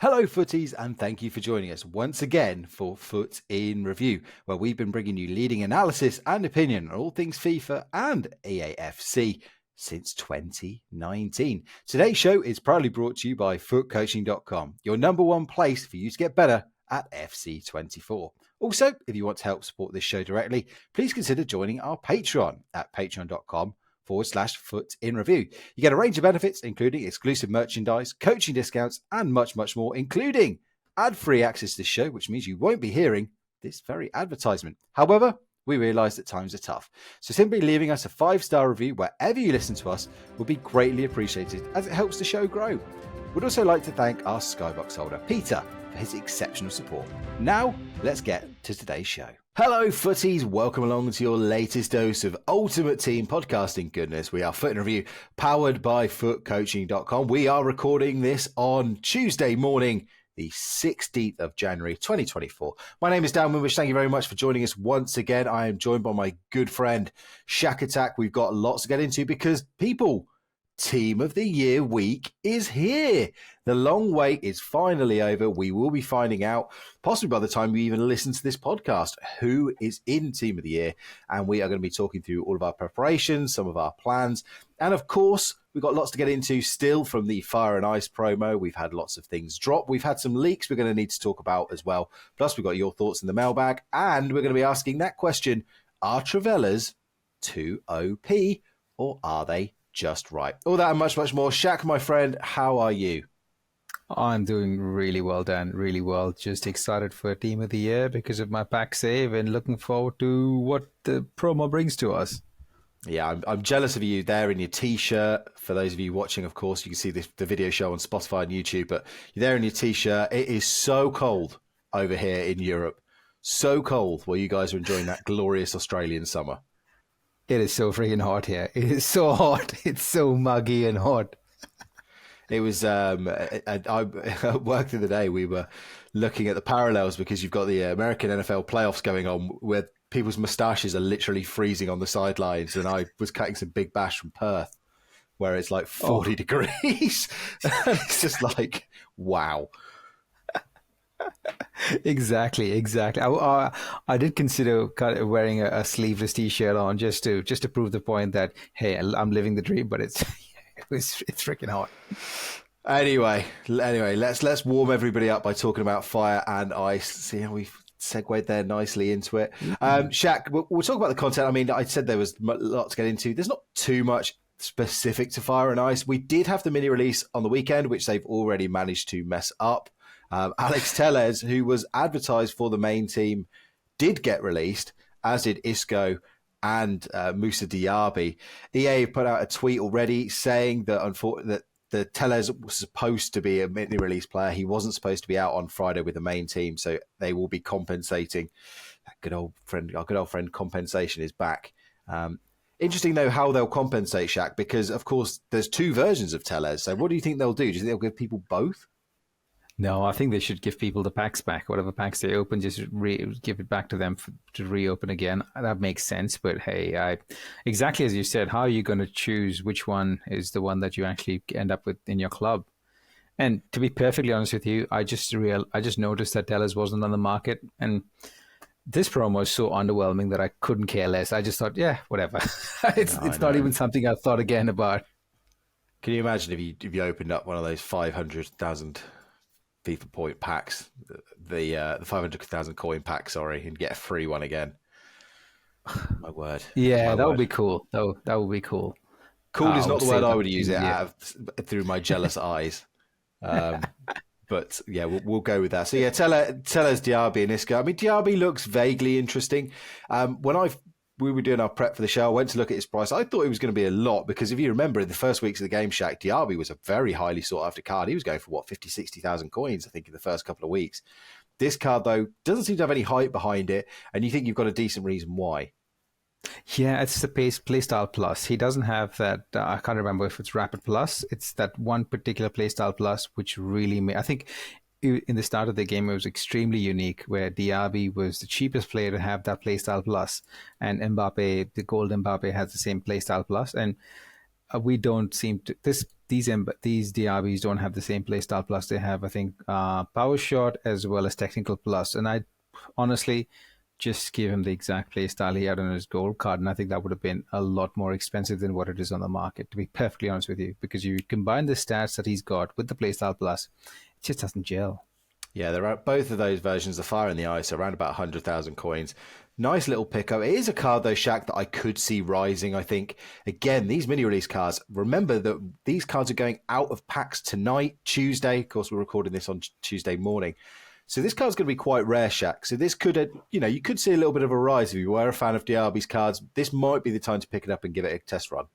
Hello footies, and thank you for joining us once again for Foot in Review, where we've been bringing you leading analysis and opinion on all things FIFA and EAFC since 2019. Today's show is proudly brought to you by footcoaching.com, your number one place for you to get better at FC24. Also, if you want to help support this show directly, please consider joining our Patreon at patreon.com/foot in review. You get a range of benefits, including exclusive merchandise, coaching discounts, and much, much more, including ad-free access to this show, which means you won't be hearing this very advertisement. However, we realise that times are tough, so simply leaving us a 5-star review wherever you listen to us will be greatly appreciated, as it helps the show grow. We'd also like to thank our Skybox holder, Peter, for his exceptional support. Now, let's get to today's show. Hello footies, welcome along to your latest dose of Ultimate Team podcasting goodness. We are Foot in Review, powered by footcoaching.com. We are recording this on Tuesday morning, the 16th of January 2024. My name is Dan Wimbish. Thank you very much for joining us once again. I am joined by my good friend Shaq Attack. We've got lots to get into because people, Team of the Year week is here. The long wait is finally over. We will be finding out, possibly by the time we even listen to this podcast, who is in Team of the Year. And we are going to be talking through all of our preparations, some of our plans. And of course, we've got lots to get into still from the Fire and Ice promo. We've had lots of things drop. We've had some leaks we're going to need to talk about as well. Plus, we've got your thoughts in the mailbag. And we're going to be asking that question, are trivelas too OP or are they just right? All that and much, much more. Shaq, my friend, how are you? I'm doing really well, Dan. Really well. Just excited for Team of the Year because of my pack save and looking forward to what the promo brings to us. Yeah, I'm jealous of you there in your T-shirt. For those of you watching, of course, you can see the video show on Spotify and YouTube, but you're there in your T-shirt. It is so cold over here in Europe. So cold while you guys are enjoying that glorious Australian summer. It is so freaking hot here. It is so hot. It's so muggy and hot. It was, I worked the other day, we were looking at the parallels because you've got the American NFL playoffs going on where people's moustaches are literally freezing on the sidelines. And I was cutting some big bash from Perth where it's like 40 degrees. It's just like, wow. Exactly. I did consider wearing a sleeveless T-shirt on just to prove the point that, hey, I'm living the dream, but it's freaking hot. Anyway, let's warm everybody up by talking about Fire and Ice. See how we've segued there nicely into it. Shaq, we'll talk about the content. I mean, I said there was a lot to get into. There's not too much specific to Fire and Ice. We did have the mini release on the weekend, which they've already managed to mess up. Alex Tellez, who was advertised for the main team, did get released, as did Isco and Moussa Diaby. EA put out a tweet already saying that the Tellez was supposed to be a mini-release player. He wasn't supposed to be out on Friday with the main team, so they will be compensating. Our good old friend compensation is back. Interesting, though, how they'll compensate, Shaq, because, of course, there's two versions of Tellez. So what do you think they'll do? Do you think they'll give people both? No, I think they should give people the packs back. Whatever packs they open, just give it back to them to reopen again. That makes sense. But hey, exactly as you said, how are you going to choose which one is the one that you actually end up with in your club? And to be perfectly honest with you, I just noticed that Tellez wasn't on the market, and this promo is so underwhelming that I couldn't care less. I just thought, yeah, whatever. It's not even something I've thought again about. Can you imagine if you opened up one of those 500,000 FIFA point packs, the 500,000 coin pack, and get a free one again? My word. Yeah, that would be cool. That would be cool. Cool is not the word I would use it through my jealous eyes. But yeah, we'll go with that. So yeah, Tellez, Diaby and Isco. I mean, Diaby looks vaguely interesting. When we were doing our prep for the show, I went to look at his price. I thought it was going to be a lot because if you remember in the first weeks of the game, Shaq, Diaby was a very highly sought after card. He was going for 50, 60,000 coins, I think, in the first couple of weeks. This card, though, doesn't seem to have any hype behind it. And you think you've got a decent reason why. Yeah, it's the Playstyle Plus. He doesn't have that, I can't remember if it's Rapid Plus. It's that one particular Playstyle Plus, which really, I think in the start of the game, it was extremely unique where Diaby was the cheapest player to have that Playstyle Plus, and Mbappe, the gold Mbappe, has the same Playstyle Plus. And we don't seem to these DRBs don't have the same playstyle plus. They have, I think, power shot as well as technical plus. And I honestly just give him the exact playstyle he had on his gold card, and I think that would have been a lot more expensive than what it is on the market, to be perfectly honest with you, because you combine the stats that he's got with the playstyle plus, it just doesn't gel. Yeah, there are both of those versions. The Fire and the Ice, around about 100,000 coins. Nice little pickup. It is a card, though, Shaq, that I could see rising, I think. Again, these mini-release cards, remember that these cards are going out of packs tonight, Tuesday. Of course, we're recording this on Tuesday morning. So this card's going to be quite rare, Shaq. So this could, you could see a little bit of a rise. If you were a fan of DRB's cards, this might be the time to pick it up and give it a test run.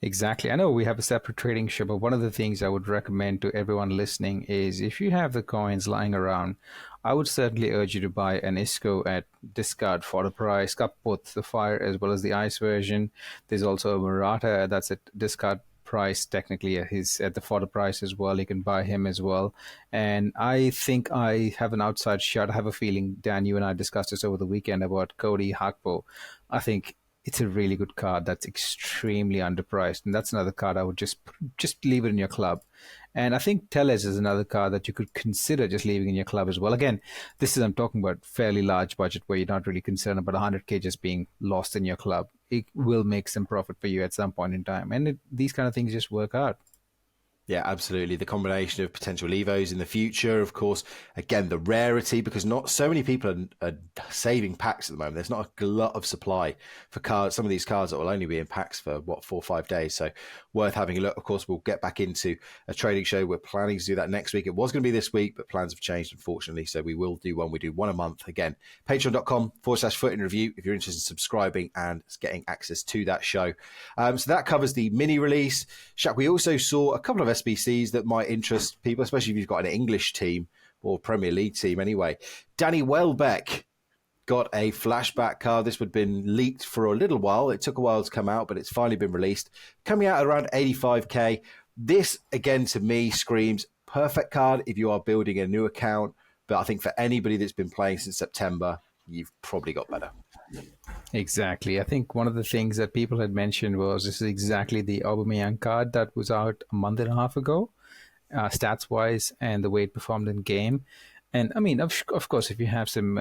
Exactly. I know we have a separate trading show, but one of the things I would recommend to everyone listening is if you have the coins lying around, I would certainly urge you to buy an ISCO at discard fodder price, got both the Fire as well as the Ice version. There's also a Murata that's at discard price, technically at the fodder price as well. You can buy him as well. And I think I have an outside shot. I have a feeling, Dan, you and I discussed this over the weekend about Cody Hakpo. I think it's a really good card that's extremely underpriced, and that's another card I would just leave it in your club. And I think Teles is another card that you could consider just leaving in your club as well. Again, I'm talking about fairly large budget where you're not really concerned about 100k just being lost in your club. It will make some profit for you at some point in time, and these kind of things just work out. Yeah, absolutely. The combination of potential Evos in the future, of course, again, the rarity, because not so many people are saving packs at the moment. There's not a glut of supply for cards. Some of these cards that will only be in packs for 4 or 5 days. So worth having a look. Of course, we'll get back into a trading show. We're planning to do that next week. It was going to be this week, but plans have changed, unfortunately. So we will do one. We do one a month. Again, patreon.com/footinreview if you're interested in subscribing and getting access to that show. So that covers the mini release. Shaq, we also saw a couple of SBCs that might interest people, especially if you've got an English team or Premier League team anyway. Danny Welbeck got a flashback card. This would have been leaked for a little while. It took a while to come out, but it's finally been released. Coming out at around 85k. This, again, to me, screams perfect card if you are building a new account. But I think for anybody that's been playing since September, you've probably got better. Exactly. I think one of the things that people had mentioned was this is exactly the Aubameyang card that was out a month and a half ago, stats-wise, and the way it performed in game. And I mean, of course, if you have some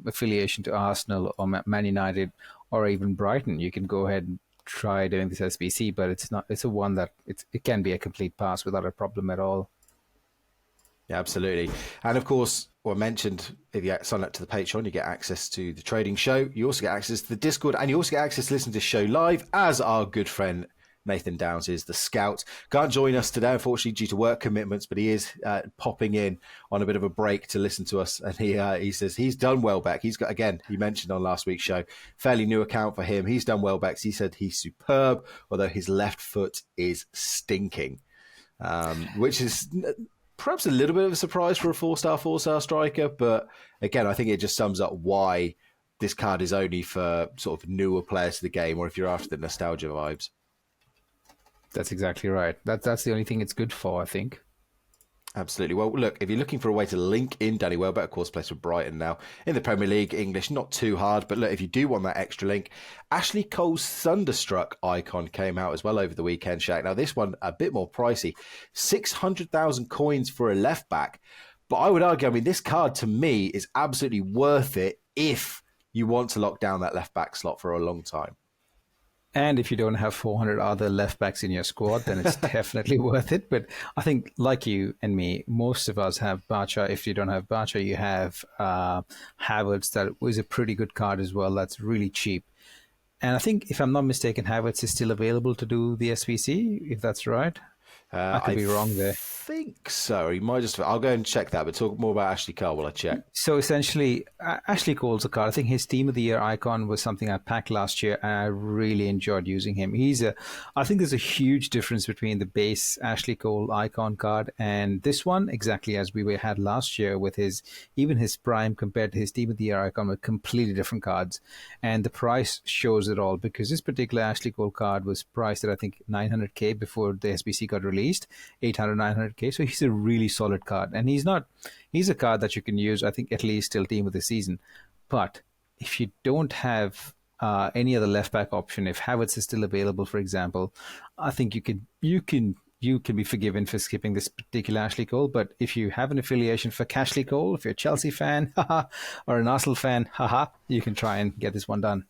affiliation to Arsenal or Man United or even Brighton, you can go ahead and try doing this SBC, but it's a one that it can be a complete pass without a problem at all. Yeah, absolutely. And of course, I mentioned if you sign up to the Patreon, you get access to the trading show. You also get access to the Discord, and you also get access to listen to the show live, as our good friend Nathan Downs is, the scout. Can't join us today, unfortunately, due to work commitments, but he is popping in on a bit of a break to listen to us. And he says he's done Welbeck. He's got, again, he mentioned on last week's show, fairly new account for him. He's done Welbeck's. He said he's superb, although his left foot is stinking, which is perhaps a little bit of a surprise for a four-star striker. But again, I think it just sums up why this card is only for sort of newer players to the game, or if you're after the nostalgia vibes. That's exactly right. That's the only thing it's good for, I think. Absolutely. Well, look, if you're looking for a way to link in Danny Welbeck, of course, plays for Brighton now in the Premier League. English, not too hard. But look, if you do want that extra link, Ashley Cole's Thunderstruck icon came out as well over the weekend, Shaq. Now, this one, a bit more pricey. 600,000 coins for a left back. But I would argue, I mean, this card to me is absolutely worth it if you want to lock down that left back slot for a long time. And if you don't have 400 other left backs in your squad, then it's definitely worth it. But I think, like you and me, most of us have Bacha. If you don't have Bacha, you have Havertz. That was a pretty good card as well. That's really cheap. And I think, if I'm not mistaken, Havertz is still available to do the SBC, if that's right. I could be wrong there. I think so. You might just. I'll go and check that, but talk more about Ashley Cole while I check. So essentially, Ashley Cole's a card. I think his Team of the Year icon was something I packed last year, and I really enjoyed using him. I think there's a huge difference between the base Ashley Cole icon card and this one, exactly as we had last year with his prime compared to his Team of the Year icon, with completely different cards. And the price shows it all, because this particular Ashley Cole card was priced at, I think, 900k before the SBC got released, 800, 900k. So he's a really solid card, and he's a card that you can use, I think, at least till Team of the Season. But if you don't have any other left back option, if Havertz is still available, for example, I think you can be forgiven for skipping this particular Ashley Cole. But if you have an affiliation for Cashley Cole, if you're a Chelsea fan, haha, or an Arsenal fan, haha, you can try and get this one done.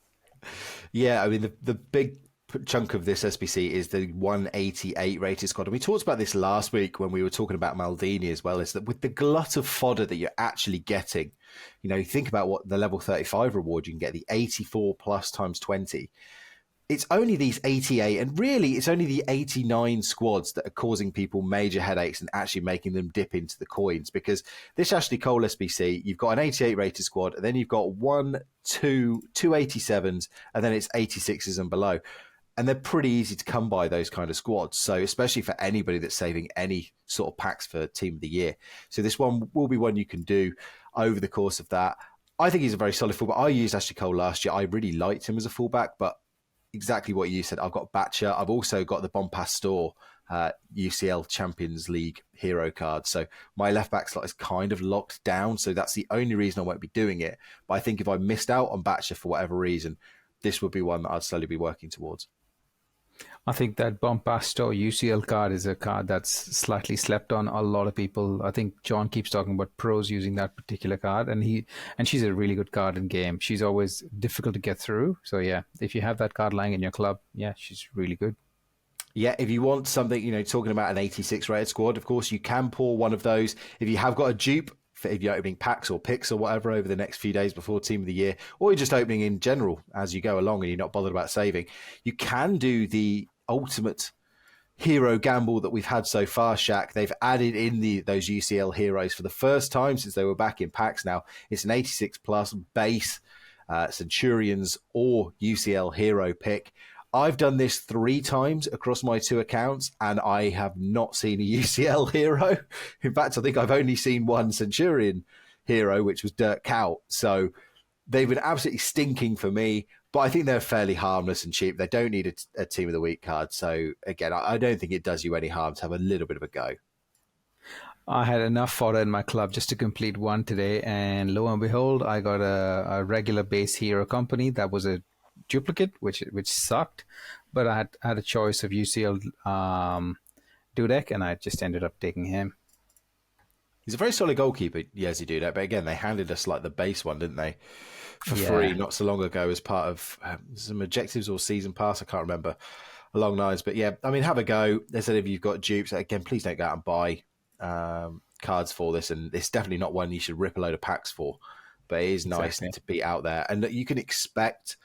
Yeah, I mean, the big chunk of this SBC is the 188 rated squad. And we talked about this last week when we were talking about Maldini as well, is that with the glut of fodder that you're actually getting, you know, you think about what the level 35 reward, you can get the 84 plus times 20. It's only these 88, and really it's only the 89 squads that are causing people major headaches and actually making them dip into the coins. Because this Ashley Cole SBC, you've got an 88 rated squad, and then you've got two 87s, and then it's 86s and below. And they're pretty easy to come by, those kind of squads. So especially for anybody that's saving any sort of packs for Team of the Year. So this one will be one you can do over the course of that. I think he's a very solid fullback. I used Ashley Cole last year. I really liked him as a fullback, but exactly what you said. I've got Batcher. I've also got the Bonpastor UCL Champions League hero card. So my left back slot is kind of locked down. So that's the only reason I won't be doing it. But I think if I missed out on Batcher for whatever reason, this would be one that I'd slowly be working towards. I think that Bonpastor UCL card is a card that's slightly slept on. A lot of people, I think John keeps talking about pros using that particular card, and she's a really good card in game. She's always difficult to get through. So yeah, if you have that card lying in your club, yeah, she's really good. Yeah, if you want something, you know, talking about an 86 rated squad, of course, you can pour one of those. If you have got a dupe, if you're opening packs or picks or whatever over the next few days before Team of the Year, or you're just opening in general as you go along and you're not bothered about saving, you can do the ultimate hero gamble that we've had so far, Shaq. They've added in those UCL heroes for the first time since they were back in packs now. It's an 86 plus base Centurions or UCL hero pick. I've done this 3 times across my 2 accounts, and I have not seen a UCL hero. In fact, I think I've only seen one Centurion hero, which was Dirk Kuyt. So they've been absolutely stinking for me, but I think they're fairly harmless and cheap. They don't need a Team of the Week card. So again, I don't think it does you any harm to have a little bit of a go. I had enough fodder in my club just to complete one today, and lo and behold, I got a regular base hero company that was a duplicate, which sucked, but I had a choice of UCL Dudek, and I just ended up taking him. He's a very solid goalkeeper, Jerzy Dudek, but again, they handed us like the base one, didn't they, for free not so long ago as part of some objectives or season pass, I can't remember, along lines. But yeah, I mean, have a go. They said if you've got dupes, again, please don't go out and buy cards for this, and it's definitely not one you should rip a load of packs for, but it is nice to be out there, and you can expect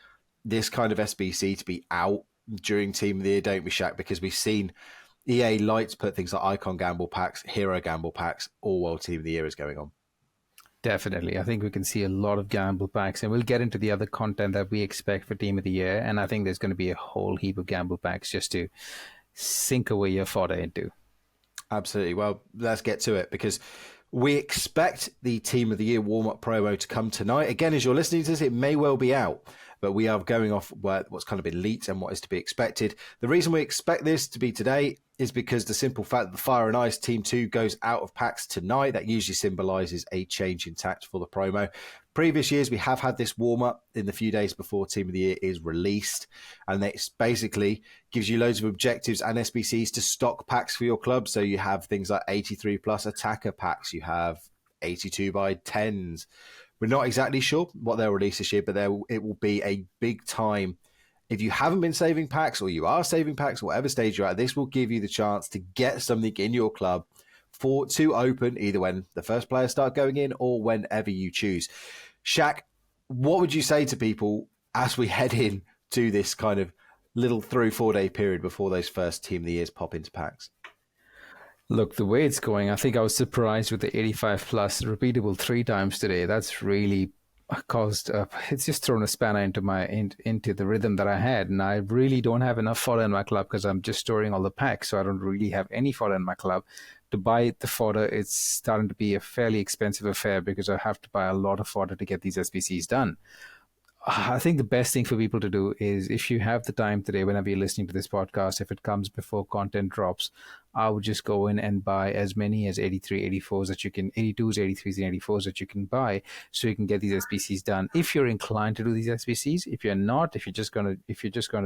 this kind of SBC to be out during Team of the Year, don't we, Shaq? Because we've seen EA Lights put things like Icon Gamble packs, Hero Gamble packs, all while Team of the Year is going on. Definitely. I think we can see a lot of gamble packs, and we'll get into the other content that we expect for Team of the Year. And I think there's going to be a whole heap of gamble packs just to sink away your fodder into. Absolutely. Well, let's get to it, because we expect the Team of the Year warm-up promo to come tonight. Again, as you're listening to this, it may well be out, but we are going off what's kind of been leaked and what is to be expected. The reason we expect this to be today is because the simple fact that the Fire and Ice Team 2 goes out of packs tonight. That usually symbolises a change in tact for the promo. Previous years, we have had this warm-up in the few days before Team of the Year is released, and it basically gives you loads of objectives and SBCs to stock packs for your club. So you have things like 83 plus attacker packs, you have 82 by 10s. We're not exactly sure what they'll release this year, but it will be a big time. If you haven't been saving packs, or you are saving packs, whatever stage you're at, this will give you the chance to get something in your club to open, either when the first players start going in or whenever you choose. Shaq, what would you say to people as we head in to this kind of little 3-4 day period before those first Team of the Years pop into packs? Look, the way it's going, I think I was surprised with the 85 plus repeatable 3 times today. That's really caused it's just thrown a spanner into the rhythm that I had, and I really don't have enough fodder in my club because I'm just storing all the packs, so I don't really have any fodder in my club. To buy the fodder, it's starting to be a fairly expensive affair because I have to buy a lot of fodder to get these SBCs done. I think the best thing for people to do is, if you have the time today, whenever you're listening to this podcast, if it comes before content drops, I would just go in and buy as many as 83, 84s that you can, 82s, 83s, and 84s that you can buy, so you can get these SBCs done. If you're inclined to do these SBCs, if you're not, if you're just gonna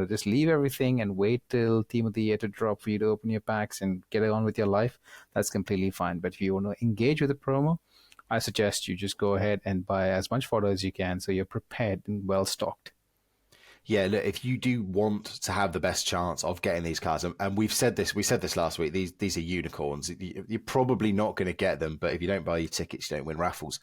just leave everything and wait till Team of the Year to drop for you to open your packs and get on with your life, that's completely fine. But if you want to engage with the promo, I suggest you just go ahead and buy as much fodder as you can, so you're prepared and well stocked. Yeah, look, if you do want to have the best chance of getting these cards, and we said this last week, these are unicorns. You're probably not going to get them, but if you don't buy your tickets, you don't win raffles.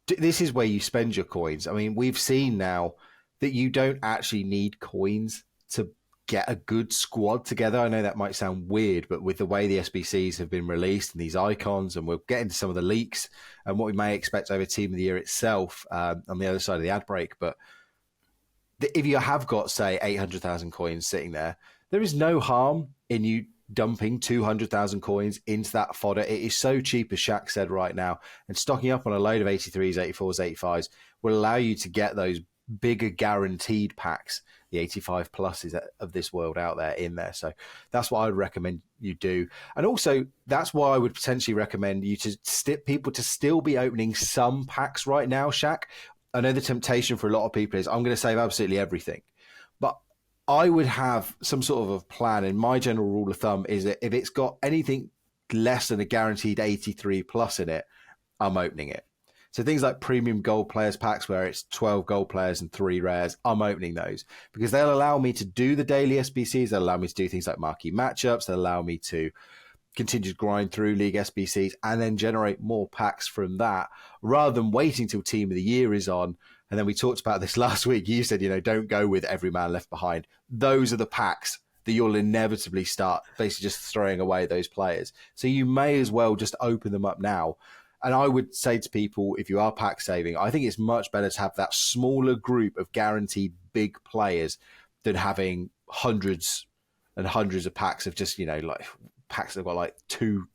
This is where you spend your coins. I mean, we've seen now that you don't actually need coins to get a good squad together. I know that might sound weird, but with the way the SBCs have been released and these icons, and we'll get into some of the leaks and what we may expect over Team of the Year itself on the other side of the ad break. But if you have got, say, 800,000 coins sitting there, there is no harm in you dumping 200,000 coins into that fodder. It is so cheap, as Shaq said right now, and stocking up on a load of 83s, 84s, 85s will allow you to get those bigger guaranteed packs, the 85 pluses of this world out there in there. So that's what I would recommend you do. And also, that's why I would potentially recommend you to people to still be opening some packs right now, Shaq. I know the temptation for a lot of people is, I'm going to save absolutely everything. But I would have some sort of a plan. And my general rule of thumb is that if it's got anything less than a guaranteed 83 plus in it, I'm opening it. So things like premium gold players packs where it's 12 gold players and 3 rares, I'm opening those because they'll allow me to do the daily SBCs. They'll allow me to do things like marquee matchups. They'll allow me to continue to grind through league SBCs and then generate more packs from that rather than waiting till Team of the Year is on. And then we talked about this last week. You said, don't go with every man left behind. Those are the packs that you'll inevitably start basically just throwing away those players. So you may as well just open them up now. And I would say to people, if you are pack saving, I think it's much better to have that smaller group of guaranteed big players than having hundreds and hundreds of packs of just, like packs that have got like two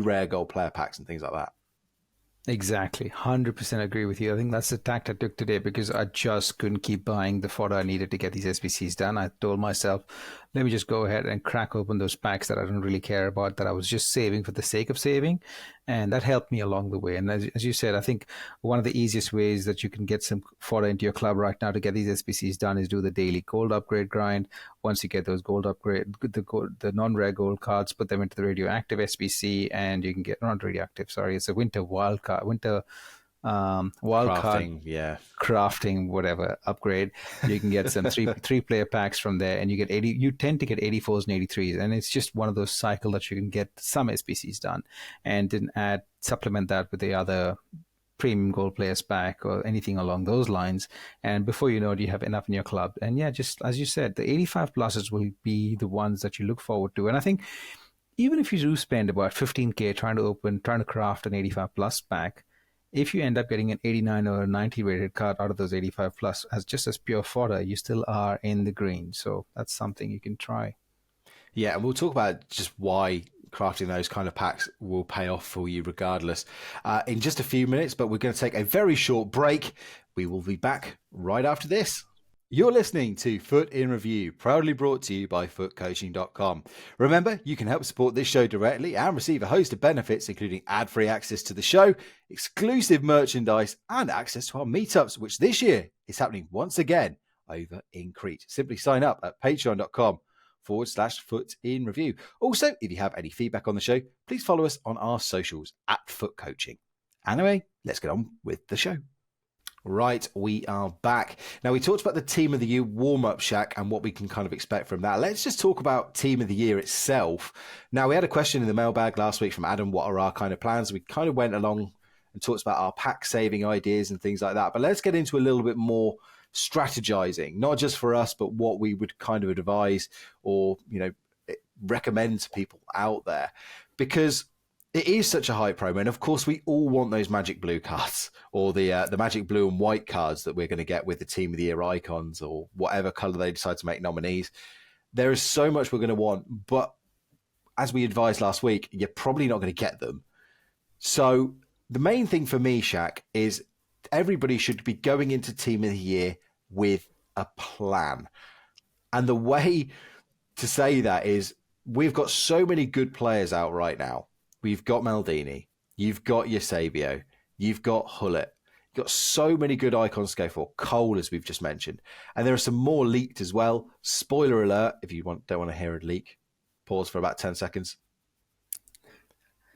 rare gold player packs and things like that. Exactly. 100% agree with you. I think that's the tact I took today because I just couldn't keep buying the fodder I needed to get these SBCs done. I told myself, let me just go ahead and crack open those packs that I don't really care about, that I was just saving for the sake of saving. And that helped me along the way. And as you said, I think one of the easiest ways that you can get some fodder into your club right now to get these SBCs done is do the daily gold upgrade grind. Once you get those gold upgrade, the non-rare gold cards, put them into the radioactive SBC, and you can get, not radioactive, sorry, it's a winter wild card, Crafting, yeah, crafting, whatever upgrade. You can get some three player packs from there, and you tend to get 84s and 83s, and it's just one of those cycles that you can get some SBCs done, and then supplement that with the other premium gold players pack or anything along those lines, and before you know it, you have enough in your club. And yeah, just as you said, the 85 pluses will be the ones that you look forward to. And I think even if you do spend about 15k trying to craft an 85 plus pack, if you end up getting an 89 or a 90 rated card out of those 85 plus as pure fodder, you still are in the green. So that's something you can try. Yeah, and we'll talk about just why crafting those kind of packs will pay off for you regardless in just a few minutes, but we're going to take a very short break. We will be back right after this. You're listening to Foot in Review, proudly brought to you by footcoaching.com. Remember, you can help support this show directly and receive a host of benefits, including ad-free access to the show, exclusive merchandise, and access to our meetups, which this year is happening once again over in Crete. Simply sign up at patreon.com/footinreview. Also, if you have any feedback on the show, please follow us on our socials at Foot Coaching. Anyway, let's get on with the show. Right, we are back. Now, we talked about the Team of the Year warm-up, Shaq, and what we can kind of expect from that. Let's just talk about Team of the Year itself. Now, we had a question in the mailbag last week from Adam, what are our kind of plans? We kind of went along and talked about our pack-saving ideas and things like that. But let's get into a little bit more strategizing, not just for us, but what we would kind of advise or, recommend to people out there. Because it is such a high promo, and of course we all want those magic blue cards or the magic blue and white cards that we're going to get with the Team of the Year icons or whatever color they decide to make nominees. There is so much we're going to want, but as we advised last week, you're probably not going to get them. So the main thing for me, Shaq, is everybody should be going into Team of the Year with a plan. And the way to say that is we've got so many good players out right now. We've got Maldini, you've got Eusebio, you've got Hullet, you've got so many good icons to go for. Cole, as we've just mentioned. And there are some more leaked as well. Spoiler alert, if you don't want to hear a leak, pause for about 10 seconds.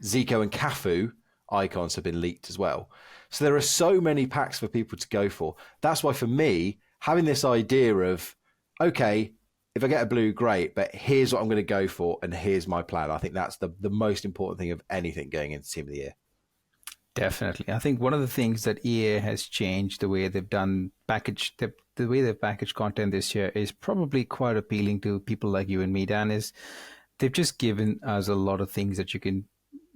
Zico and Cafu icons have been leaked as well. So there are so many packs for people to go for. That's why for me, having this idea of, okay, if I get a blue, great, but here's what I'm going to go for and here's my plan. I think that's the most important thing of anything going into Team of the Year. Definitely. I think one of the things that EA has changed the way they've done the way they've packaged content this year is probably quite appealing to people like you and me, Dan, is they've just given us a lot of things that you can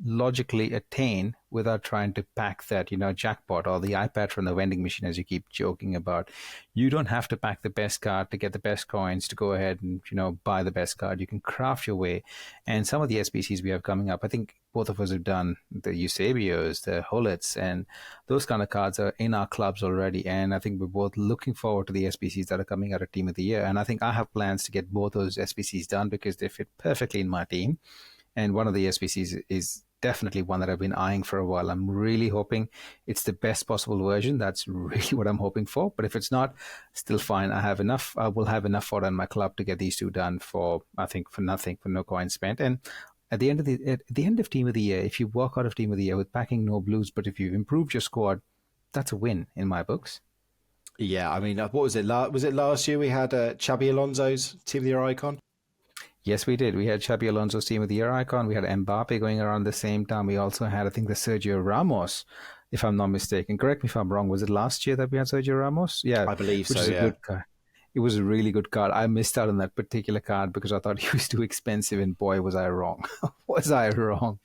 logically attain without trying to pack that, jackpot or the iPad from the vending machine, as you keep joking about. You don't have to pack the best card to get the best coins to go ahead and, buy the best card. You can craft your way. And some of the SBCs we have coming up, I think both of us have done the Eusebios, the Hullets, and those kind of cards are in our clubs already. And I think we're both looking forward to the SBCs that are coming out of Team of the Year. And I think I have plans to get both those SBCs done because they fit perfectly in my team. And one of the SBCs is definitely one that I've been eyeing for a while. I'm really hoping it's the best possible version. That's really what I'm hoping for. But if it's not, still fine. I will have enough fodder in my club to get these two done for nothing, for no coins spent. And at the end of Team of the Year, if you walk out of Team of the Year with packing no blues, but if you've improved your squad, that's a win in my books. Yeah, I mean, what was it? Was it last year we had Xabi Alonso's Team of the Year icon? Yes, we did. We had Xabi Alonso's Team of the Year icon. We had Mbappe going around the same time. We also had, I think, the Sergio Ramos, if I'm not mistaken. Correct me if I'm wrong. Was it last year that we had Sergio Ramos? Yeah. I believe so, Is yeah. a good card. It was a really good card. I missed out on that particular card because I thought he was too expensive, and boy, was I wrong. Was I wrong?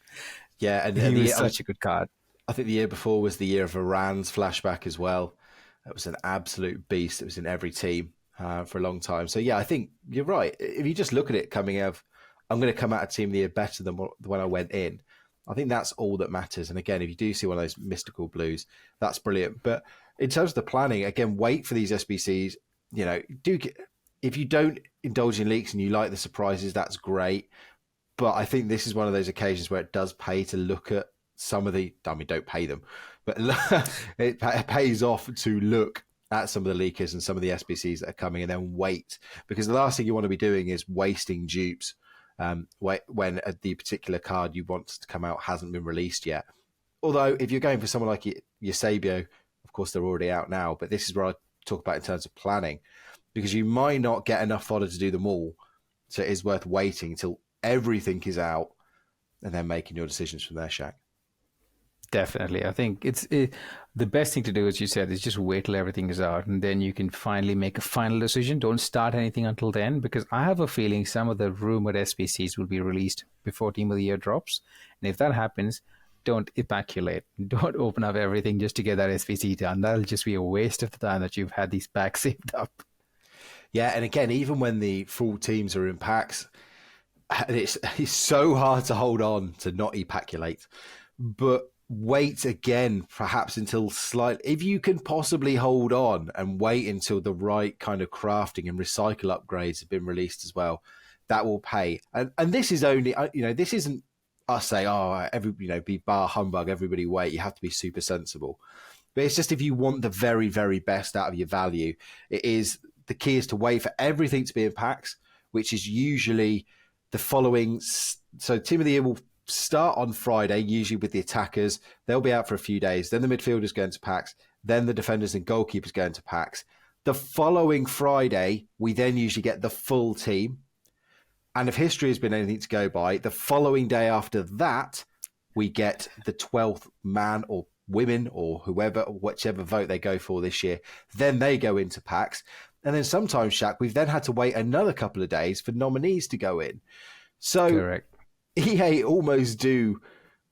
Yeah, and he was such a good card. I think the year before was the year of Varane's flashback as well. It was an absolute beast. It was in every team for a long time. So, yeah, I think you're right. If you just look at it coming out, I'm going to come out of Team of the Year better than when I went in. I think that's all that matters. And again, if you do see one of those mystical blues, that's brilliant. But in terms of the planning, again, wait for these SBCs. If you don't indulge in leaks and you like the surprises, that's great. But I think this is one of those occasions where it does pay to look at some of don't pay them, but it pays off to look at some of the leakers and some of the SBCs that are coming and then wait. Because the last thing you want to be doing is wasting dupes when the particular card you want to come out hasn't been released yet. Although if you're going for someone like Eusebio, of course they're already out now, but this is what I talk about in terms of planning, because you might not get enough fodder to do them all. So it is worth waiting until everything is out and then making your decisions from there, Shaq. Definitely. I think the best thing to do, as you said, is just wait till everything is out and then you can finally make a final decision. Don't start anything until then, because I have a feeling some of the rumored SPCs will be released before Team of the Year drops. And if that happens, don't evacuate. Don't open up everything just to get that SPC done. That'll just be a waste of the time that you've had these packs saved up. Yeah, and again, even when the full teams are in packs, it's so hard to hold on to not evacuate. But wait again, perhaps until if you can possibly hold on and wait until the right kind of crafting and recycle upgrades have been released as well, that will pay. And this is only, this isn't us saying, be bar humbug, everybody wait. You have to be super sensible. But it's just if you want the very, very best out of your value, the key is to wait for everything to be in packs, which is usually the following. So Team of the Year will start on Friday, usually with the attackers. They'll be out for a few days. Then the midfielders go into packs. Then the defenders and goalkeepers go into packs. The following Friday, we then usually get the full team. And if history has been anything to go by, the following day after that, we get the 12th man or women or whichever vote they go for this year. Then they go into packs. And then sometimes, Shaq, we've then had to wait another couple of days for nominees to go in. So correct. EA almost do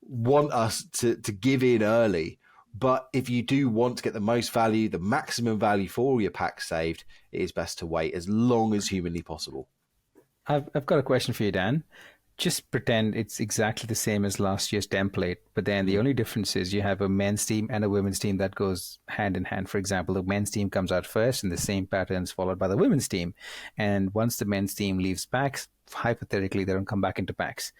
want us to give in early. But if you do want to get the most value, the maximum value for all your packs saved, it is best to wait as long as humanly possible. I've got a question for you, Dan. just pretend it's exactly the same as last year's template, but then the only difference is you have a men's team and a women's team that goes hand in hand. For example, the men's team comes out first and the same pattern is followed by the women's team. And once the men's team leaves packs, hypothetically, they don't come back into packs.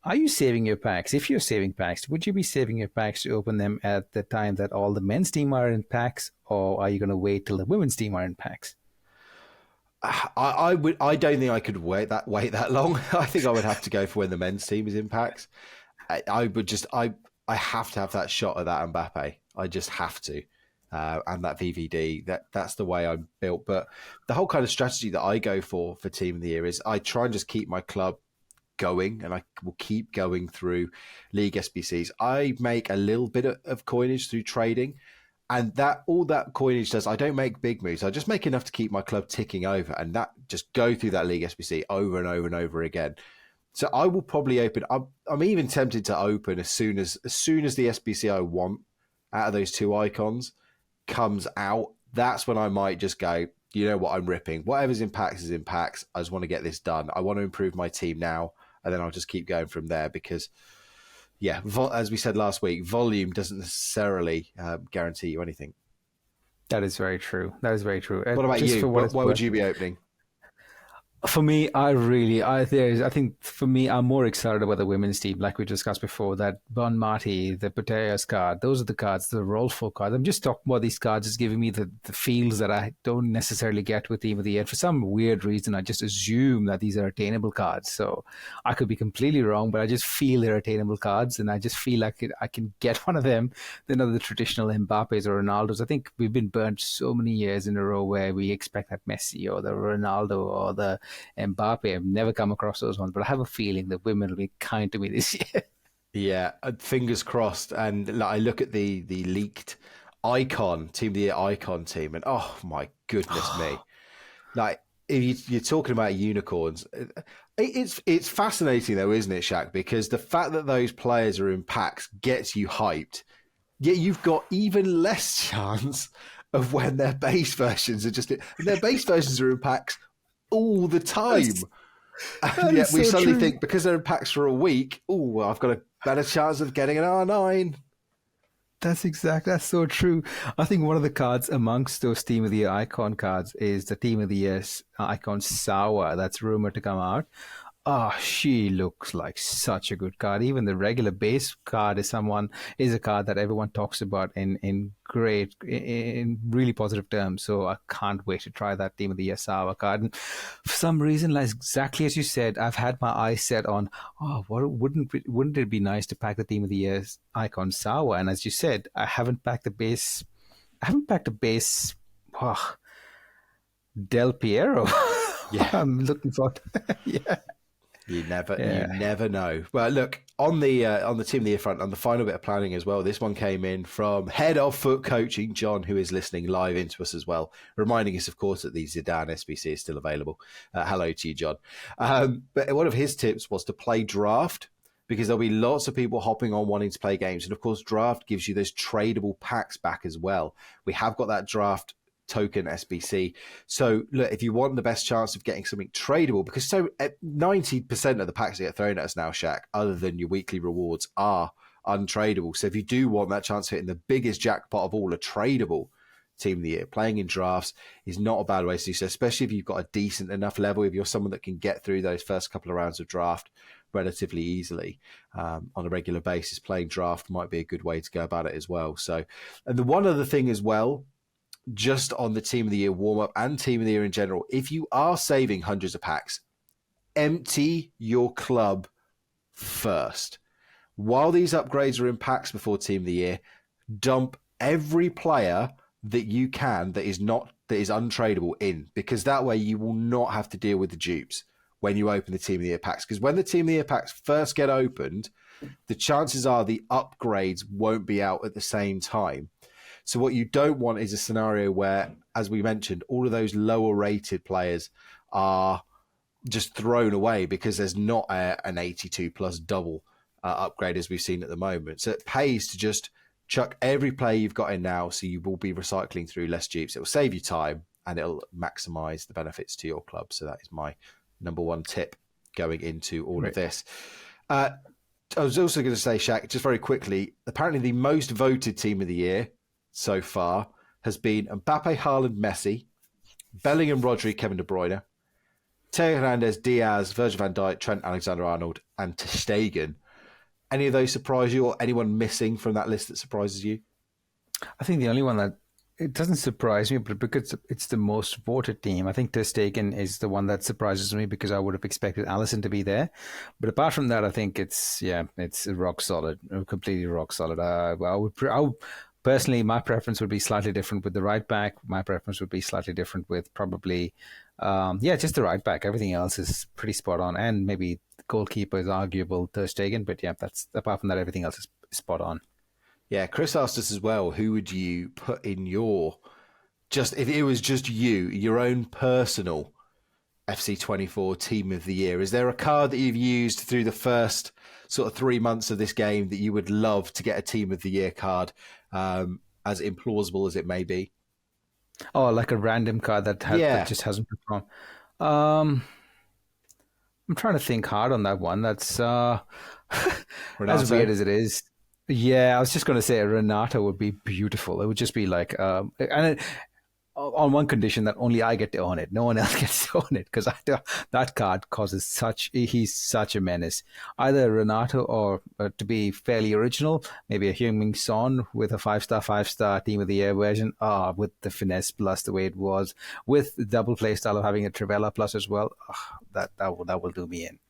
Are you saving your packs? If you're saving packs, would you be saving your packs to open them at the time that all the men's team are in packs, or are you going to wait till the women's team are in packs? I would. I don't think I could wait that long. I think I would have to go for when the men's team is in packs. I would just. I have to have that shot at that Mbappe. I just have to. And that VVD. That's the way I'm built. But the whole kind of strategy that I go for Team of the Year is I try and just keep my club going, and I will keep going through League SBCs. I make a little bit of coinage through trading. And that all that coinage does, I don't make big moves. I just make enough to keep my club ticking over, and that just go through that League SBC over and over and over again. So I will probably open. I'm even tempted to open as soon as the SBC I want out of those two icons comes out. That's when I might just go, you know what, I'm ripping. Whatever's in packs is in packs. I just want to get this done. I want to improve my team now, and then I'll just keep going from there because. Yeah, as we said last week, volume doesn't necessarily guarantee you anything. That is very true. That is very true. What about you? What would you be opening? For me, I think for me, I'm more excited about the women's team, like we discussed before. That Bon Marty, the Pateas card, those are the cards, the roll for cards. I'm just talking about these cards, just giving me the feels that I don't necessarily get with Team of the Year. For some weird reason, I just assume that these are attainable cards. So I could be completely wrong, but I just feel they're attainable cards, and I just feel like I can get one of them than other traditional Mbappes or Ronaldos. I think we've been burnt so many years in a row where we expect that Messi or the Ronaldo or the Mbappe. I've never come across those ones, but I have a feeling that women will be kind to me this year. Yeah, fingers crossed. And I look at the leaked icon, Team of the Year icon team, and oh my goodness me. Like, if you're talking about unicorns, it's fascinating though, isn't it, Shaq? Because the fact that those players are in packs gets you hyped, yet you've got even less chance of when their base versions are just... Their base versions are in packs all the time. And yet we suddenly think because they're in packs for a week, well, I've got a better chance of getting an R9. That's so true. I think one of the cards amongst those Team of the Year icon cards is the Team of the Year icon Sawa that's rumored to come out. Oh, she looks like such a good card. Even the regular base card is a card that everyone talks about in really positive terms. So I can't wait to try that Team of the Year Sawa card. And for some reason, like exactly as you said, I've had my eyes set on, wouldn't it be nice to pack the Team of the Year icon Sawa? And as you said, I haven't packed a base. Del Piero. Yeah, I'm looking forward. Yeah. You never know. Well, look, on the Team of the Year front, on the final bit of planning as well, this one came in from Head of Foot Coaching, John, who is listening live into us as well, reminding us, of course, that the Zidane SBC is still available. Hello to you, John. But one of his tips was to play draft, because there'll be lots of people hopping on wanting to play games. And, of course, draft gives you those tradable packs back as well. We have got that draft token SBC. So look, if you want the best chance of getting something tradable, because 90% of the packs that get thrown at us now, Shaq, other than your weekly rewards, are untradable. So if you do want that chance of hitting the biggest jackpot of all, a tradable Team of the Year, playing in drafts is not a bad way to do so, especially if you've got a decent enough level, if you're someone that can get through those first couple of rounds of draft relatively easily on a regular basis. Playing draft might be a good way to go about it as well. So, and the one other thing as well, just on the Team of the Year warm-up and Team of the Year in general, if you are saving hundreds of packs, empty your club first. While these upgrades are in packs before Team of the Year, dump every player that you can that is untradeable in, because that way you will not have to deal with the dupes when you open the Team of the Year packs. Because when the Team of the Year packs first get opened, the chances are the upgrades won't be out at the same time. So what you don't want is a scenario where, as we mentioned, all of those lower rated players are just thrown away because there's not an 82 plus double upgrade as we've seen at the moment. So it pays to just chuck every player you've got in now, so you will be recycling through less dupes. It will save you time and it'll maximize the benefits to your club. So that is my number one tip going into all of Right. this. I was also going to say, Shaq, just very quickly, apparently the most voted team of the year so far has been Mbappe, Haaland, Messi, Bellingham, Rodri, Kevin De Bruyne, Teo Hernandez, Diaz, Virgil van Dijk, Trent Alexander-Arnold, and Ter Stegen. Any of those surprise you, or anyone missing from that list that surprises you? I think the only one that it doesn't surprise me, but because it's the most voted team, I think Ter Stegen is the one that surprises me because I would have expected Allison to be there. But apart from that, I think it's rock solid, completely rock solid. I would personally, my preference would be slightly different with the right back. My preference would be slightly different with probably, just the right back. Everything else is pretty spot on, and maybe the goalkeeper is arguable, Ter Stegen. But yeah, that's apart from that, everything else is spot on. Yeah, Chris asked us as well, who would you put in your, just if it was just you, your own personal FC24 team of the year? Is there a card that you've used through the first sort of 3 months of this game that you would love to get a team of the year card, as implausible as it may be? Oh, like a random card that Yeah, just hasn't performed. Um, I'm trying to think hard on that one. That's as Renato. weird as it is. Yeah, I was just going to say Renato would be beautiful. It would just be like, on one condition that only I get to own it. No one else gets to own it because that card he's such a menace. Either Renato or, to be fairly original, maybe a Heung-min Son with a five-star team of the year version. With the finesse plus the way it was, with the double play style of having a Trivela plus as well. That will do me in.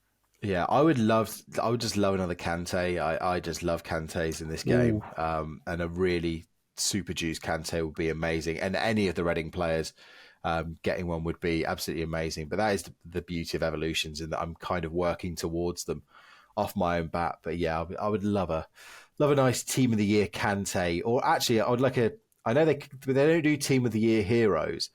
Yeah, I would just love another Kante. I just love Kantes in this game. Ooh. And a really super juice Kante would be amazing. And any of the Reading players getting one would be absolutely amazing. But that is the beauty of evolutions, and that I'm kind of working towards them off my own bat. But yeah, I would love a nice team of the year Kante. Or actually, I would like I know they don't do team of the year heroes,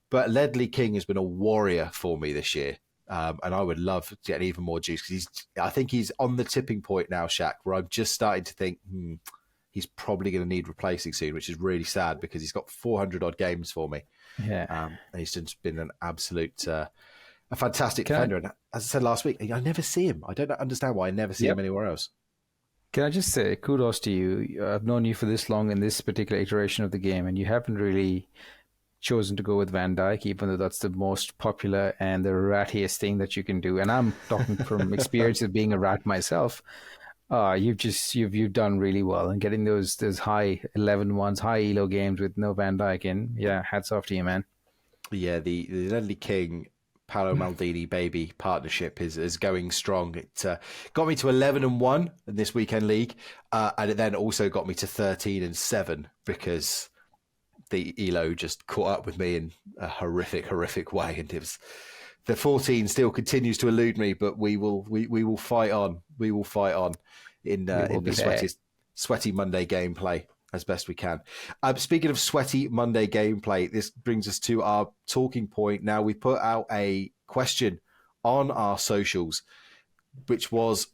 but Ledley King has been a warrior for me this year. And I would love to get even more juice because I think he's on the tipping point now, Shaq, where I'm just starting to think he's probably going to need replacing soon, which is really sad because he's got 400 odd games for me. Yeah. And he's just been an absolute, a fantastic Can I, defender. And as I said last week, I never see him. I don't understand why I never see him yep. anywhere else. Can I just say kudos to you? I've known you for this long in this particular iteration of the game, and you haven't really chosen to go with Van Dijk, even though that's the most popular and the rattiest thing that you can do. And I'm talking from experience of being a rat myself. You've done really well, and getting those high 11-1s, high elo games with no Van Dijk in. Yeah, hats off to you, man. Yeah, the Ledley King Paolo Maldini baby partnership is going strong. It got me to 11-1 in this weekend league, and it then also got me to 13-7 because the Elo just caught up with me in a horrific way, and the 14 still continues to elude me. But we will fight on. We will fight on in the sweaty Monday gameplay as best we can. Speaking of sweaty Monday gameplay, this brings us to our talking point. Now, we put out a question on our socials, which was,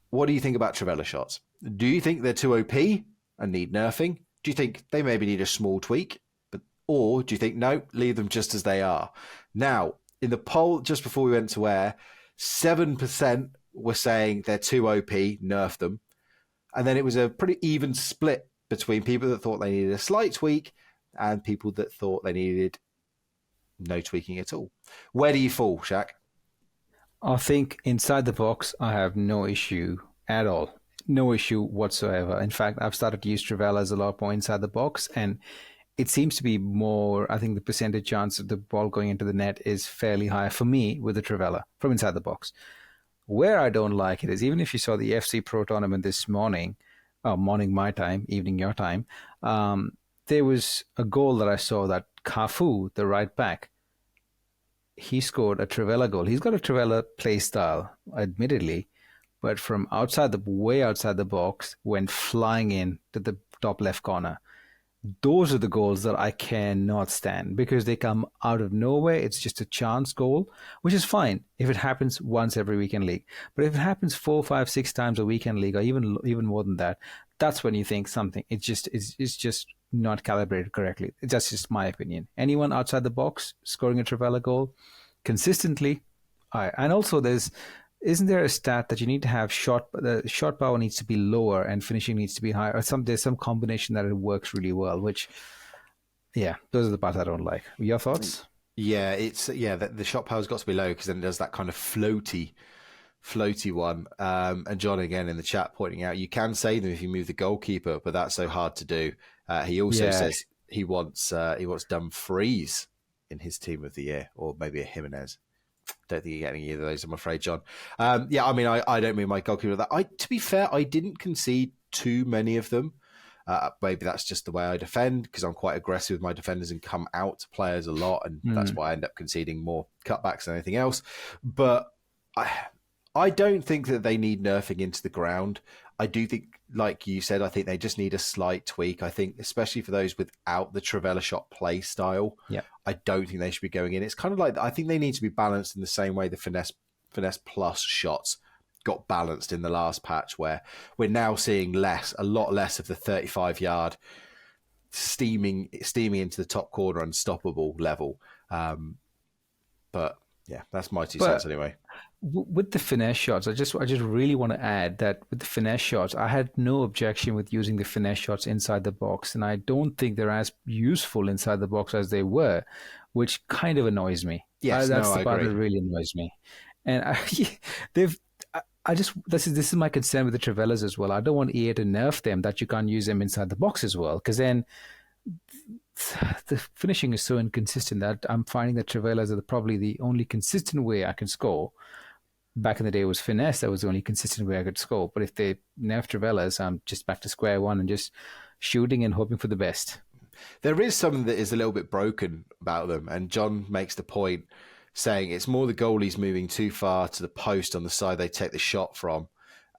what do you think about Trivela shots? Do you think they're too OP and need nerfing? Do you think they maybe need a small tweak? Or do you think, no, leave them just as they are? Now, in the poll just before we went to air, 7% were saying they're too OP, nerf them. And then it was a pretty even split between people that thought they needed a slight tweak and people that thought they needed no tweaking at all. Where do you fall, Shaq? I think inside the box, I have no issue at all. No issue whatsoever. In fact, I've started to use Trivelas a lot more inside the box, and it seems to be more, I think the percentage chance of the ball going into the net is fairly high for me with the Trivela from inside the box. Where I don't like it is, even if you saw the FC Pro tournament this morning, morning my time, evening your time, there was a goal that I saw that Cafu, the right back, he scored a Trivela goal. He's got a Trivela play style, admittedly, but from way outside the box, went flying in to the top left corner. Those are the goals that I cannot stand because they come out of nowhere. It's just a chance goal, which is fine if it happens once every weekend league. But if it happens 4, 5, 6 times a weekend league, or even more than that, that's when you think something. It's just not calibrated correctly. That's just my opinion. Anyone outside the box scoring a Trivela goal consistently, All right. And also, isn't there a stat that you need to have the shot power needs to be lower and finishing needs to be higher, or there's some combination that it works really well, which, yeah, those are the parts I don't like. Your thoughts? Yeah, the shot power's got to be low because then it does that kind of floaty one. And John again in the chat pointing out you can save them if you move the goalkeeper, but that's so hard to do. He also says he wants Dumfries in his team of the year, or maybe a Jimenez. Don't think you're getting either of those, I'm afraid, John. I mean, I don't mean my goalkeeper that. To be fair, I didn't concede too many of them. Maybe that's just the way I defend because I'm quite aggressive with my defenders and come out to players a lot, and that's why I end up conceding more cutbacks than anything else. But I don't think that they need nerfing into the ground. I do think, like you said, I think they just need a slight tweak. I think, especially for those without the trivela shot play style, I don't think they should be going in. It's kind of like, I think they need to be balanced in the same way the finesse plus shots got balanced in the last patch, where we're now seeing a lot less of the 35-yard steaming into the top corner unstoppable level. But yeah, that's my 2 cents anyway. With the finesse shots, I just really want to add that with the finesse shots, I had no objection with using the finesse shots inside the box, and I don't think they're as useful inside the box as they were, which kind of annoys me. Yes, that's the part that really annoys me. And this is my concern with the trivelas as well. I don't want EA to nerf them that you can't use them inside the box as well, because then the finishing is so inconsistent that I'm finding that trivelas are probably the only consistent way I can score. Back in the day, it was finesse. That was the only consistent way I could score. But if they nerf trivelas, I'm just back to square one and just shooting and hoping for the best. There is something that is a little bit broken about them. And John makes the point saying it's more the goalies moving too far to the post on the side they take the shot from.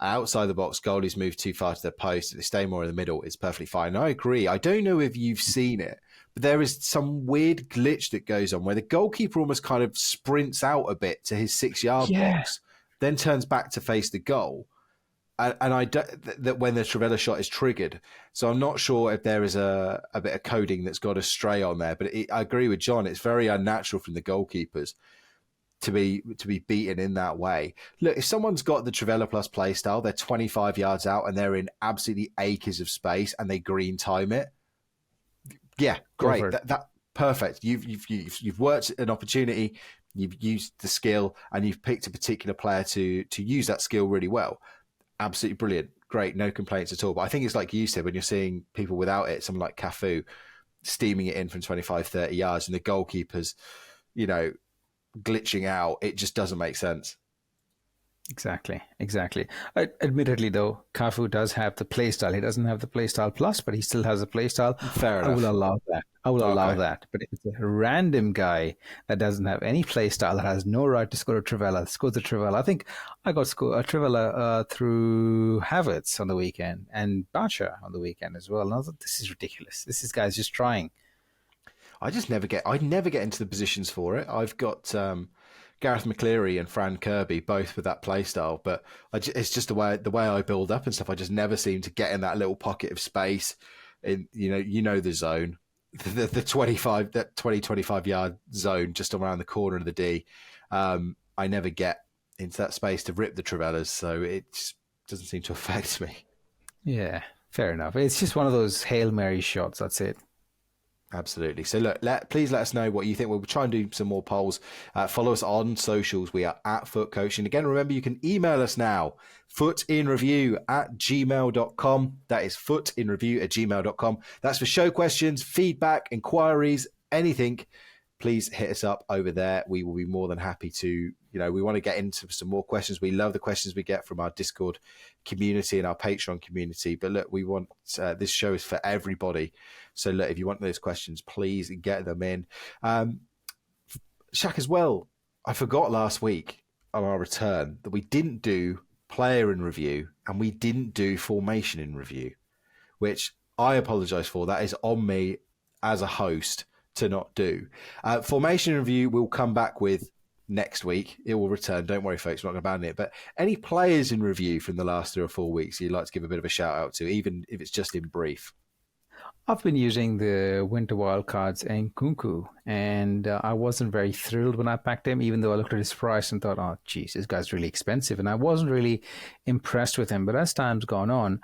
Outside the box, goalies move too far to their post. If they stay more in the middle, it's perfectly fine. And I agree. I don't know if you've seen it, but there is some weird glitch that goes on where the goalkeeper almost kind of sprints out a bit to his 6-yard box, then turns back to face the goal. And I that when the trivela shot is triggered. So I'm not sure if there is a bit of coding that's got astray on there. But I agree with John. It's very unnatural from the goalkeepers to be beaten in that way. Look, if someone's got the trivela plus play style, they're 25 yards out and they're in absolutely acres of space and they green time it. Yeah, great. That perfect. You've worked an opportunity. You've used the skill and you've picked a particular player to use that skill really well. Absolutely brilliant. Great. No complaints at all. But I think it's like you said, when you're seeing people without it, someone like Cafu steaming it in from 25, 30 yards and the goalkeeper's, glitching out, it just doesn't make sense. Exactly. Admittedly, though, Cafu does have the playstyle. He doesn't have the playstyle plus, but he still has a playstyle. Fair enough. I will allow that. But if it's a random guy that doesn't have any playstyle, that has no right to score a trivela, scores the trivela. I think I got a trivela through Havertz on the weekend and Bacha on the weekend as well. And I was like, this is ridiculous. This guy's just trying. I never get into the positions for it. I've got Gareth McCleary and Fran Kirby both with that play style, but it's just the way I build up and stuff. I just never seem to get in that little pocket of space in the zone, the 25 yard zone just around the corner of the D. I never get into that space to rip the trivelas, so it just doesn't seem to affect me. Yeah, fair enough. It's just one of those Hail Mary shots. That's it. Absolutely. So look, please let us know what you think. We'll try and do some more polls. Follow us on socials. We are at Foot Coach. And again, remember, you can email us now, futinreview@gmail.com. That is futinreview@gmail.com. That's for show questions, feedback, inquiries, anything. Please hit us up over there. We will be more than happy to, we want to get into some more questions. We love the questions we get from our Discord community and our Patreon community. But look, we want, this show is for everybody. So look, if you want those questions, please get them in. Shaq, as well, I forgot last week on our return that we didn't do player in review and we didn't do formation in review, which I apologize for. That is on me as a host to not do. Formation review we'll come back with next week. It will return. Don't worry, folks, we're not going to abandon it. But any players in review from the last 3 or 4 weeks you'd like to give a bit of a shout out to, even if it's just in brief? I've been using the Winter Wildcards and Kunku, and I wasn't very thrilled when I packed him, even though I looked at his price and thought, oh, geez, this guy's really expensive. And I wasn't really impressed with him. But as time's gone on,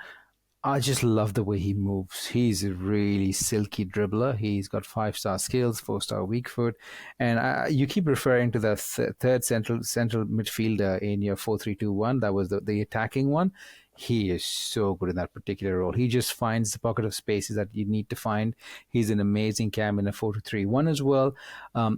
I just love the way he moves. He's a really silky dribbler. He's got 5-star skills, 4-star weak foot, and you keep referring to the third central midfielder in your 4-3-2-1. That was the attacking one. He is so good in that particular role. He just finds the pocket of spaces that you need to find. He's an amazing cam in a 4-2-3-1 as well.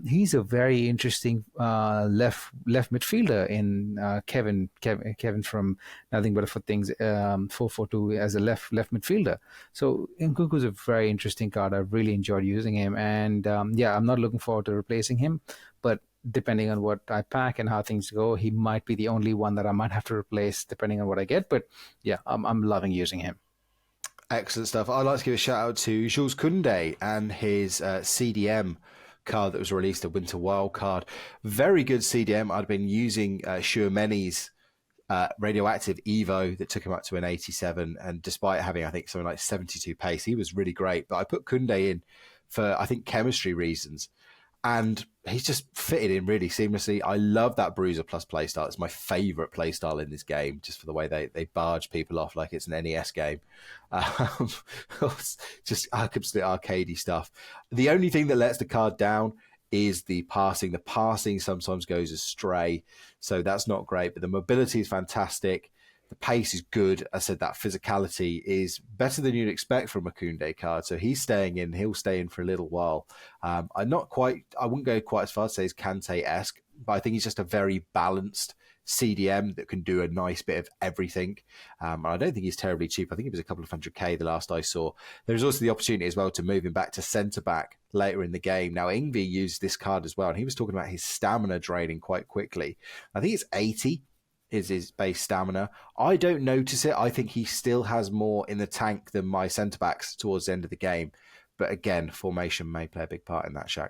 He's a very interesting left midfielder in Kevin from Nothing But For Things 4-4-2 as a left midfielder. So Nkunku's a very interesting card. I've really enjoyed using him, and I'm not looking forward to replacing him, but depending on what I pack and how things go, he might be the only one that I might have to replace depending on what I get. But yeah, I'm loving using him. Excellent stuff. I'd like to give a shout out to Jules Koundé and his CDM card that was released, a Winter Wild card. Very good CDM. I'd been using Shuameni's Radioactive Evo that took him up to an 87. And despite having, I think, something like 72 pace, he was really great. But I put Koundé in for, I think, chemistry reasons. And he's just fitted in really seamlessly. I love that Bruiser Plus playstyle. It's my favourite playstyle in this game, just for the way they barge people off like it's an NES game. Just complete arcadey stuff. The only thing that lets the card down is the passing. The passing sometimes goes astray, so that's not great. But the mobility is fantastic. The pace is good. I said that physicality is better than you'd expect from a Koundé card. So he's staying in. He'll stay in for a little while. I wouldn't go quite as far as say as Kante-esque, but I think he's just a very balanced CDM that can do a nice bit of everything. I don't think he's terribly cheap. I think it was a couple of 100k the last I saw. There's also the opportunity as well to move him back to centre-back later in the game. Now, Ingvi used this card as well, and he was talking about his stamina draining quite quickly. I think it's 80 is his base stamina. I don't notice it. I think he still has more in the tank than my centre-backs towards the end of the game. But again, formation may play a big part in that, Shaq.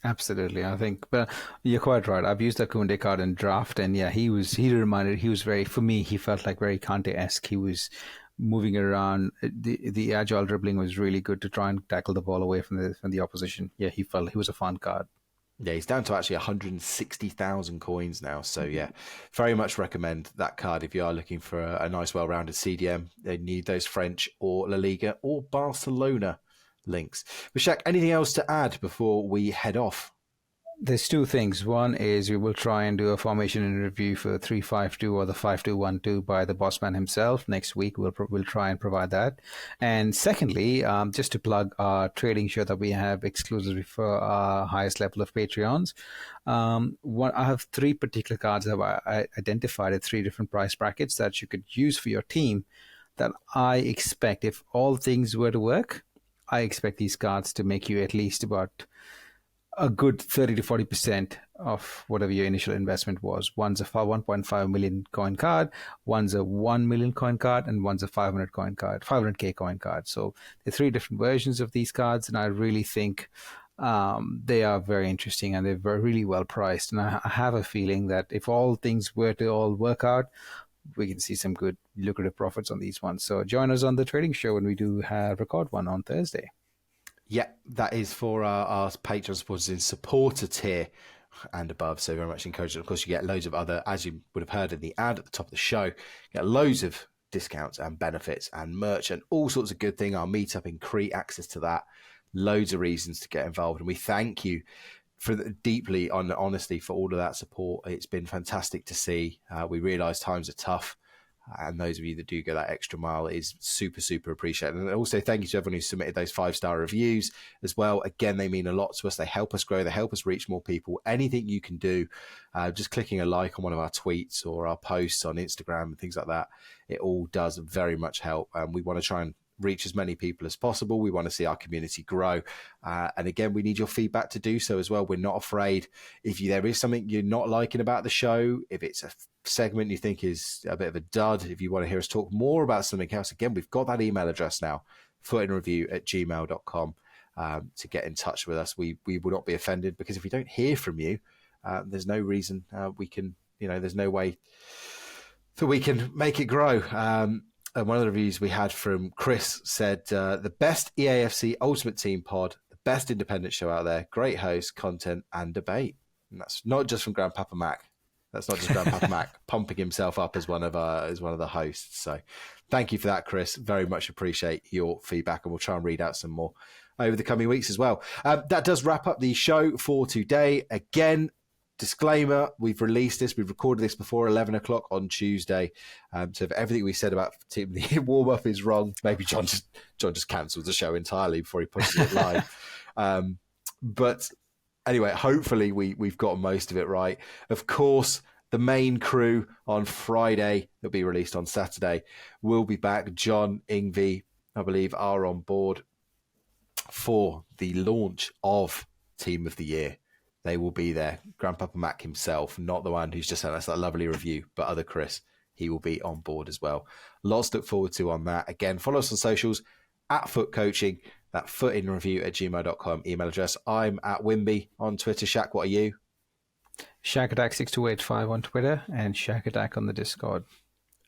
Absolutely, I think. But you're quite right. I've used the Koundé card in draft, and yeah, he was very, for me, he felt like very Kante-esque. He was moving around. The agile dribbling was really good to try and tackle the ball away from the opposition. Yeah, he was a fun card. Yeah, he's down to actually 160,000 coins now. So yeah, very much recommend that card if you are looking for a nice, well-rounded CDM. They need those French or La Liga or Barcelona links. But Shaq, anything else to add before we head off? There's two things. One is we will try and do a formation and review for 3-5-2 or the 5-2-1-2 by the boss man himself. Next week, we'll try and provide that. And secondly, just to plug our trading show that we have exclusively for our highest level of Patreons. I have 3 particular cards that I identified at 3 different price brackets that you could use for your team that I expect, if all things were to work, I expect these cards to make you at least about a good 30 to 40% of whatever your initial investment was. One's a 1.5 million coin card, one's a 1 million coin card, and one's a 500k coin card. So there are 3 different versions of these cards, and I really think they are very interesting and they're really well priced. And I have a feeling that if all things were to all work out, we can see some good lucrative profits on these ones. So join us on the trading show when we do record one on Thursday. Yeah, that is for our Patreon supporters in supporter tier and above. So very much encouraged. Of course, you get loads of other, as you would have heard in the ad at the top of the show, you get loads of discounts and benefits and merch and all sorts of good things. Our meetup in Crete, access to that. Loads of reasons to get involved. And we thank you deeply, honestly, for all of that support. It's been fantastic to see. We realise times are tough. And those of you that do go that extra mile is super, super appreciated. And also thank you to everyone who submitted those 5-star reviews as well. Again, they mean a lot to us. They help us grow. They help us reach more people. Anything you can do, just clicking a like on one of our tweets or our posts on Instagram and things like that, it all does very much help. And we want to try and reach as many people as possible. We want to see our community grow. And again, we need your feedback to do so as well. We're not afraid. If there is something you're not liking about the show, if it's a segment you think is a bit of a dud, if you want to hear us talk more about something else, again, we've got that email address now, futinreview@gmail.com, to get in touch with us. We will not be offended, because if we don't hear from you, there's no reason we can, there's no way that we can make it grow. one of the reviews we had from Chris said, the best EAFC Ultimate Team pod, the best independent show out there, great host, content, and debate. And that's not just from Grandpapa Mac. That's not just Grandpapa Mac pumping himself up as one of the hosts. So thank you for that, Chris. Very much appreciate your feedback, and we'll try and read out some more over the coming weeks as well. That does wrap up the show for today. Again, disclaimer, we've released this, we've recorded this before 11 o'clock on Tuesday. So if everything we said about the warm-up is wrong, maybe John just cancels the show entirely before he pushes it live. But anyway, hopefully we've got most of it right. Of course, the main crew on Friday, that'll be released on Saturday, will be back. John, Ingvi, I believe, are on board for the launch of Team of the Year. They will be there. Grandpapa Mac himself, not the one who's just sent us that lovely review, but other Chris. He will be on board as well. Lots to look forward to on that. Again, follow us on socials at Foot Coaching, that futinreview@gmail.com email address. I'm at Wimby on Twitter. Shaq, what are you? Shaqattack6285 on Twitter and Shaqattack on the Discord.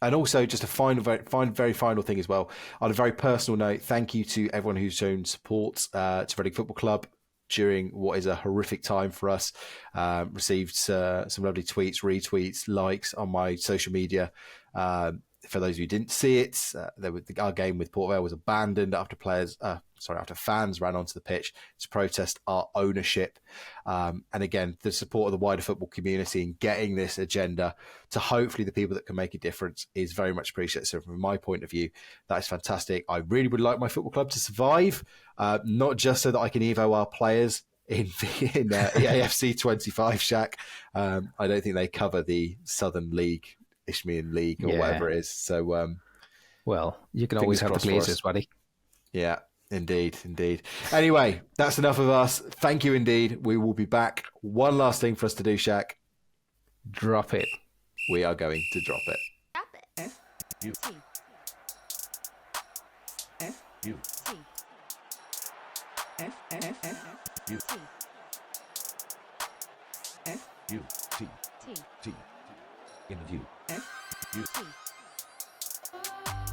And also, just a very final thing as well. On a very personal note, thank you to everyone who's shown support to Reading Football Club during what is a horrific time for us. Received some lovely tweets, retweets, likes on my social media. For those who didn't see it, our game with Port Vale was abandoned after fans ran onto the pitch to protest our ownership. And again, the support of the wider football community in getting this agenda to hopefully the people that can make a difference is very much appreciated. So from my point of view, that is fantastic. I really would like my football club to survive, not just so that I can evo our players in AFC 25, Shaq. I don't think they cover the Southern League, Isthmian League, or whatever it is. So, well, you can always have the Glazers, buddy. Yeah, indeed. Anyway, that's enough of us. Thank you indeed. We will be back. One last thing for us to do, Shaq. Drop it. We are going to drop it. Drop it. F-U-T. F-U-T. F-F-F-U-T. F-U-T. T. Interview. F-U-T.